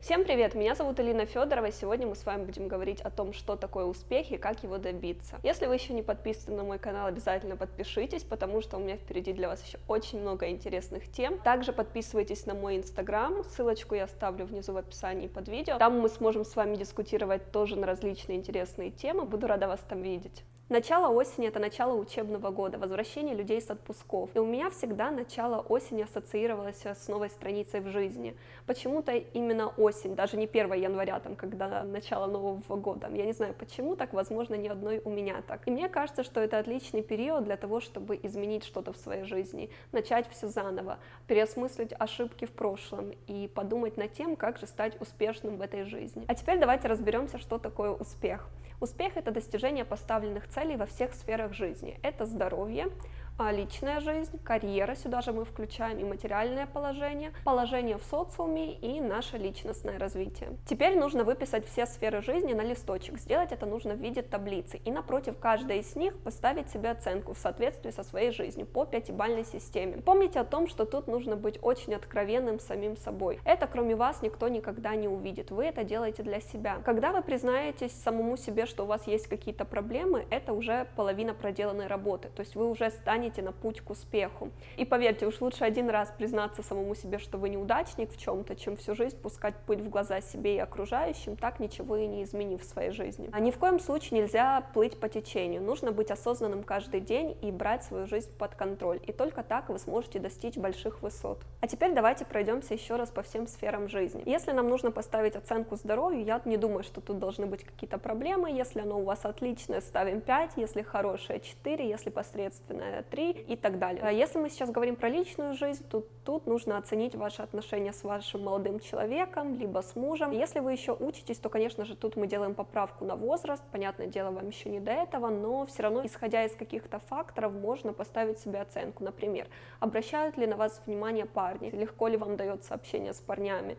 Всем привет! Меня зовут Алина Федорова, и сегодня мы с вами будем говорить о том, что такое успех и как его добиться. Если вы еще не подписаны на мой канал, обязательно подпишитесь, потому что у меня впереди для вас еще очень много интересных тем. Также подписывайтесь на мой инстаграм, ссылочку я оставлю внизу в описании под видео. Там мы сможем с вами дискутировать тоже на различные интересные темы, буду рада вас там видеть. Начало осени – это начало учебного года, возвращение людей с отпусков. И у меня всегда начало осени ассоциировалось с новой страницей в жизни. Почему-то именно осень, даже не 1 января, когда начало Нового года. Я не знаю почему так, возможно, ни одной у меня так. И мне кажется, что это отличный период для того, чтобы изменить что-то в своей жизни, начать все заново, переосмыслить ошибки в прошлом и подумать над тем, как же стать успешным в этой жизни. А теперь давайте разберемся, что такое успех. Успех – это достижение поставленных целей во всех сферах жизни. Это здоровье, личная жизнь, карьера, сюда же мы включаем и материальное положение, положение в социуме и наше личностное развитие. Теперь нужно выписать все сферы жизни на листочек. Сделать это нужно в виде таблицы. И напротив каждой из них поставить себе оценку в соответствии со своей жизнью по 5-бальной системе. Помните о том, что тут нужно быть очень откровенным самим собой. Это кроме вас никто никогда не увидит. Вы это делаете для себя. Когда вы признаетесь самому себе, что у вас есть какие-то проблемы, это уже половина проделанной работы. То есть вы уже станете на путь к успеху. И поверьте, уж лучше один раз признаться самому себе, что вы неудачник в чем-то, чем всю жизнь пускать пыль в глаза себе и окружающим, так ничего и не изменив в своей жизни. А ни в коем случае нельзя плыть по течению. Нужно быть осознанным каждый день и брать свою жизнь под контроль. И только так вы сможете достичь больших высот. А теперь давайте пройдемся еще раз по всем сферам жизни. Если нам нужно поставить оценку здоровью, я не думаю, что тут должны быть какие-то проблемы. Если оно у вас отличное, ставим 5, если хорошее 4, если посредственное 3 и так далее. А если мы сейчас говорим про личную жизнь, то тут нужно оценить ваши отношения с вашим молодым человеком, либо с мужем. Если вы еще учитесь, то, конечно же, тут мы делаем поправку на возраст. Понятное дело, вам еще не до этого, но все равно, исходя из каких-то факторов, можно поставить себе оценку. Например, обращают ли на вас внимание парни, легко ли вам дается общение с парнями,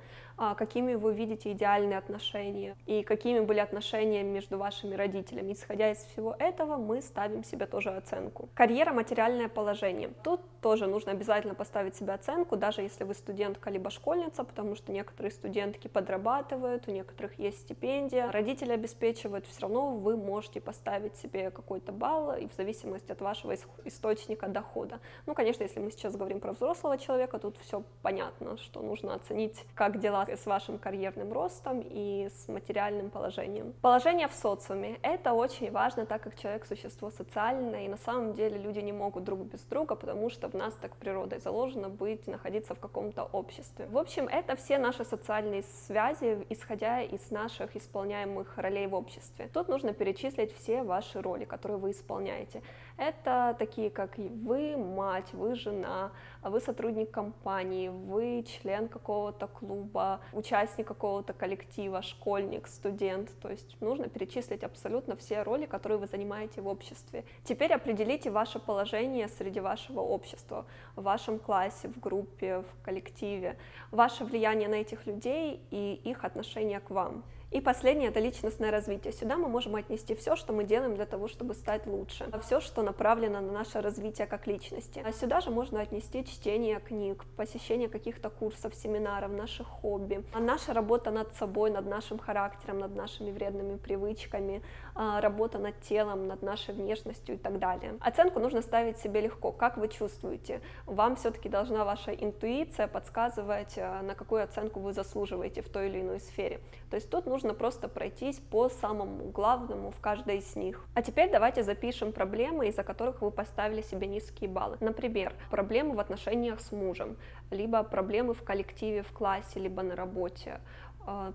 какими вы видите идеальные отношения и какими были отношения между вашими родителями. Исходя из всего этого, мы ставим себе тоже оценку. Карьера, материальное положение. Тут тоже нужно обязательно поставить себе оценку, даже если вы студентка либо школьница, потому что некоторые студентки подрабатывают, у некоторых есть стипендия, родители обеспечивают, все равно вы можете поставить себе какой-то балл и в зависимости от вашего источника дохода. Ну, конечно, если мы сейчас говорим про взрослого человека, тут все понятно, что нужно оценить, как дела с вашим карьерным ростом и с материальным положением. Положение в социуме. Это очень важно, так как человек существо социальное, и на самом деле люди не могут друг без друга, потому что в нас так природой заложено находиться в каком-то обществе. В общем, это все наши социальные связи, исходя из наших исполняемых ролей в обществе. Тут нужно перечислить все ваши роли, которые вы исполняете. Это такие, как вы мать, вы жена, вы сотрудник компании, вы член какого-то клуба, участник какого-то коллектива, школьник, студент. То есть нужно перечислить абсолютно все роли, которые вы занимаете в обществе. Теперь определите ваше положение среди вашего общества, в вашем классе, в группе, в коллективе, ваше влияние на этих людей и их отношение к вам. И последнее – это личностное развитие. Сюда мы можем отнести все, что мы делаем для того, чтобы стать лучше, все, что направлено на наше развитие как личности. А сюда же можно отнести чтение книг, посещение каких-то курсов, семинаров, наших хобби, наша работа над собой, над нашим характером, над нашими вредными привычками, работа над телом, над нашей внешностью и так далее. Оценку нужно ставить себе легко. Как вы чувствуете? Вам все-таки должна ваша интуиция подсказывать, на какую оценку вы заслуживаете в той или иной сфере. То есть тут нужно просто пройтись по самому главному в каждой из них. А теперь давайте запишем проблемы, из-за которых вы поставили себе низкие баллы. Например, проблемы в отношениях с мужем, либо проблемы в коллективе, в классе, либо на работе,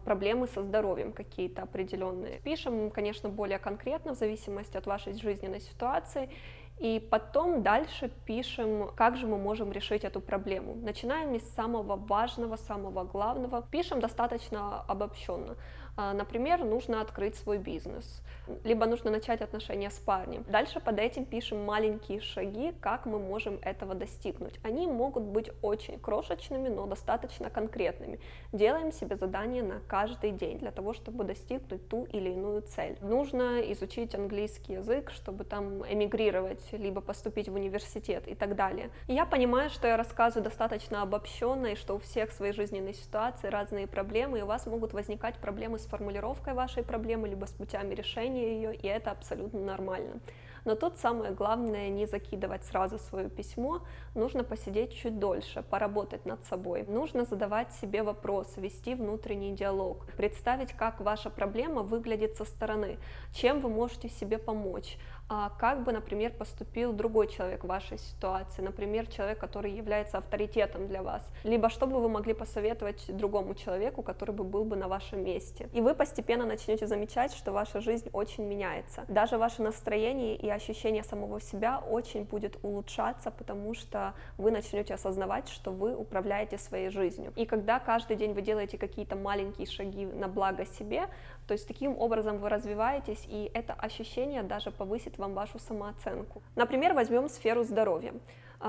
проблемы со здоровьем какие-то определенные. Пишем, конечно, более конкретно в зависимости от вашей жизненной ситуации. И потом дальше пишем, как же мы можем решить эту проблему. Начинаем с самого важного, самого главного. Пишем достаточно обобщенно. Например, нужно открыть свой бизнес, либо нужно начать отношения с парнем. Дальше под этим пишем маленькие шаги, как мы можем этого достигнуть. Они могут быть очень крошечными, но достаточно конкретными. Делаем себе задание на каждый день для того, чтобы достигнуть ту или иную цель. Нужно изучить английский язык, чтобы там эмигрировать либо поступить в университет и так далее. И я понимаю, что я рассказываю достаточно обобщенно, и что у всех в своей жизненной ситуации разные проблемы, и у вас могут возникать проблемы с формулировкой вашей проблемы, либо с путями решения ее, и это абсолютно нормально. Но тут самое главное не закидывать сразу свое письмо, нужно посидеть чуть дольше, поработать над собой. Нужно задавать себе вопросы, вести внутренний диалог, представить, как ваша проблема выглядит со стороны, чем вы можете себе помочь, как бы, например, поступил другой человек в вашей ситуации, например, человек, который является авторитетом для вас, либо что бы вы могли посоветовать другому человеку, который бы был бы на вашем месте. И вы постепенно начнете замечать, что ваша жизнь очень меняется. Даже ваше настроение и ощущение самого себя очень будет улучшаться, потому что вы начнете осознавать, что вы управляете своей жизнью. И когда каждый день вы делаете какие-то маленькие шаги на благо себе, то есть таким образом вы развиваетесь, и это ощущение даже повысит вам вашу самооценку. Например, возьмем сферу здоровья.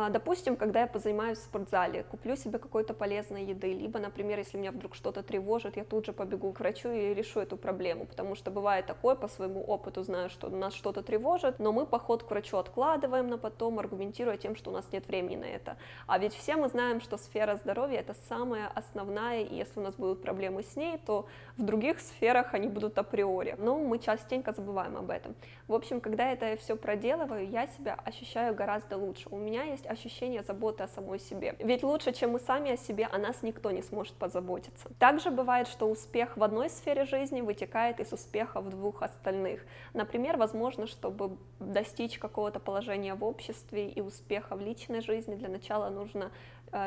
Допустим, когда я позанимаюсь в спортзале, куплю себе какой-то полезной еды, либо, например, если меня вдруг что-то тревожит, я тут же побегу к врачу и решу эту проблему, потому что бывает такое, по своему опыту знаю, что нас что-то тревожит, но мы поход к врачу откладываем на потом, аргументируя тем, что у нас нет времени на это. А ведь все мы знаем, что сфера здоровья — это самая основная, и если у нас будут проблемы с ней, то в других сферах они будут априори. Но мы частенько забываем об этом. В общем, когда я это все проделываю, я себя ощущаю гораздо лучше. У меня есть ощущение заботы о самой себе. Ведь лучше, чем мы сами о себе, о нас никто не сможет позаботиться. Также бывает, что успех в одной сфере жизни вытекает из успеха в двух остальных. Например, возможно, чтобы достичь какого-то положения в обществе и успеха в личной жизни, для начала нужно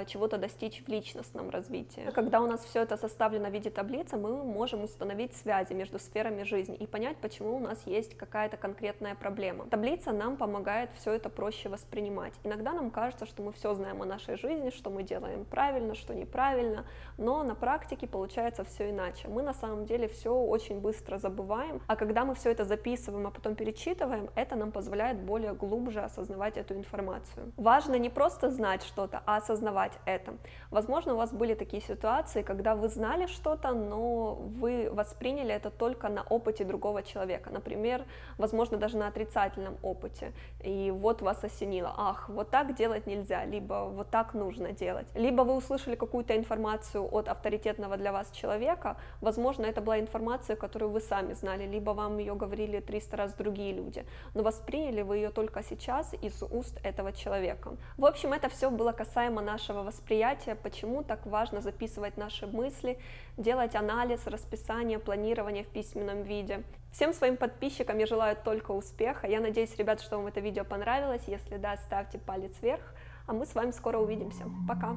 чего-то достичь в личностном развитии. Когда у нас все это составлено в виде таблицы, мы можем установить связи между сферами жизни и понять, почему у нас есть какая-то конкретная проблема. Таблица нам помогает все это проще воспринимать. Иногда нам кажется, что мы все знаем о нашей жизни, что мы делаем правильно, что неправильно, но на практике получается все иначе. Мы на самом деле все очень быстро забываем, а когда мы все это записываем, а потом перечитываем, это нам позволяет более глубже осознавать эту информацию. Важно не просто знать что-то, а осознавать это. Возможно, у вас были такие ситуации, когда вы знали что-то, но вы восприняли это только на опыте другого человека. Например, возможно, даже на отрицательном опыте. И вот вас осенило: ах, вот так делать нельзя, либо вот так нужно делать. Либо вы услышали какую-то информацию от авторитетного для вас человека, возможно, это была информация, которую вы сами знали, либо вам ее говорили 300 раз другие люди, но восприняли вы ее только сейчас из уст этого человека. В общем, это все было касаемо нашего восприятия, почему так важно записывать наши мысли, делать анализ, расписание, планирование в письменном виде. Всем своим подписчикам я желаю только успеха. Я надеюсь, ребят, что вам это видео понравилось. Если да, ставьте палец вверх, а мы с вами скоро увидимся. Пока!